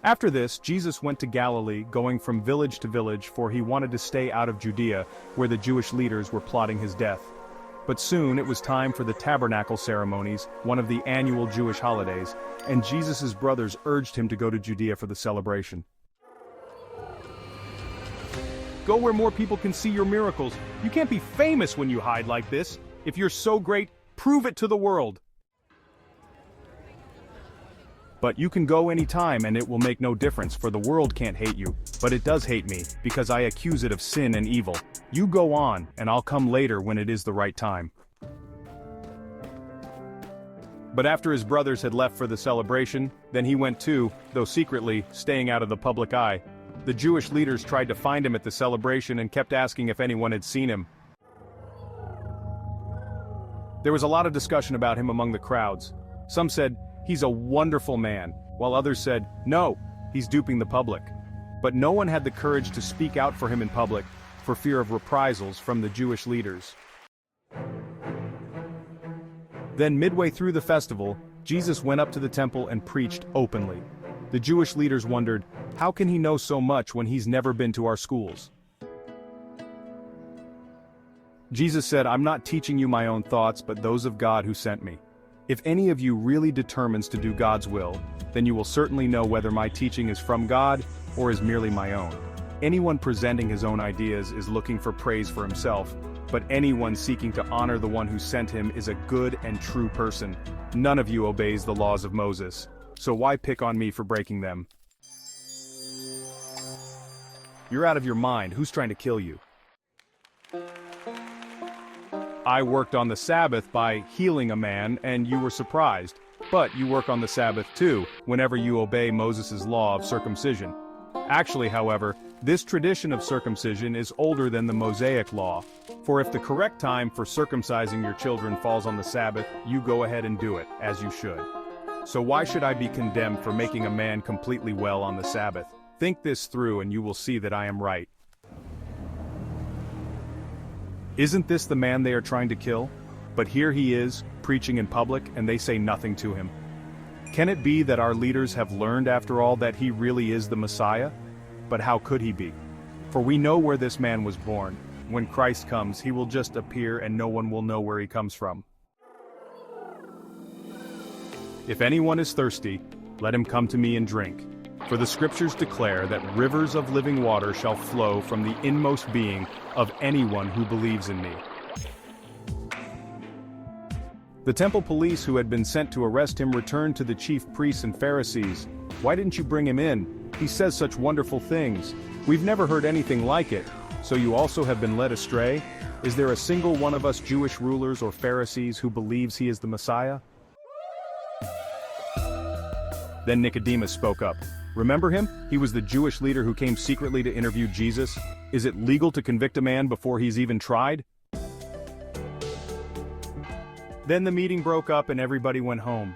After this, Jesus went to Galilee, going from village to village, for he wanted to stay out of Judea, where the Jewish leaders were plotting his death. But soon it was time for the tabernacle ceremonies, one of the annual Jewish holidays, and Jesus' brothers urged him to go to Judea for the celebration. Go where more people can see your miracles. You can't be famous when you hide like this. If you're so great, prove it to the world. But you can go anytime and it will make no difference, for the world can't hate you, but it does hate me, because I accuse it of sin and evil. You go on, and I'll come later when it is the right time. But after his brothers had left for the celebration, then he went too, though secretly, staying out of the public eye. The Jewish leaders tried to find him at the celebration and kept asking if anyone had seen him. There was a lot of discussion about him among the crowds. Some said, "He's a wonderful man," while others said, "No, he's duping the public." But no one had the courage to speak out for him in public, for fear of reprisals from the Jewish leaders. Then midway through the festival, Jesus went up to the temple and preached openly. The Jewish leaders wondered, how can he know so much when he's never been to our schools? Jesus said, "I'm not teaching you my own thoughts, but those of God who sent me. If any of you really determines to do God's will, then you will certainly know whether my teaching is from God or is merely my own. Anyone presenting his own ideas is looking for praise for himself, but anyone seeking to honor the one who sent him is a good and true person. None of you obeys the laws of Moses, so why pick on me for breaking them?" You're out of your mind. Who's trying to kill you? I worked on the Sabbath by healing a man, and you were surprised. But you work on the Sabbath too, whenever you obey Moses' law of circumcision. Actually, however, this tradition of circumcision is older than the Mosaic law. For if the correct time for circumcising your children falls on the Sabbath, you go ahead and do it, as you should. So why should I be condemned for making a man completely well on the Sabbath? Think this through and you will see that I am right. Isn't this the man they are trying to kill? But here he is, preaching in public, and they say nothing to him. Can it be that our leaders have learned after all that he really is the Messiah? But how could he be? For we know where this man was born. When Christ comes, he will just appear and no one will know where he comes from. If anyone is thirsty, let him come to me and drink. For the scriptures declare that rivers of living water shall flow from the inmost being of anyone who believes in me. The temple police who had been sent to arrest him returned to the chief priests and Pharisees. "Why didn't you bring him in? He says such wonderful things. We've never heard anything like it. So you also have been led astray? Is there a single one of us Jewish rulers or Pharisees who believes he is the Messiah?" Then Nicodemus spoke up. Remember him? He was the Jewish leader who came secretly to interview Jesus. Is it legal to convict a man before he's even tried? Then the meeting broke up and everybody went home.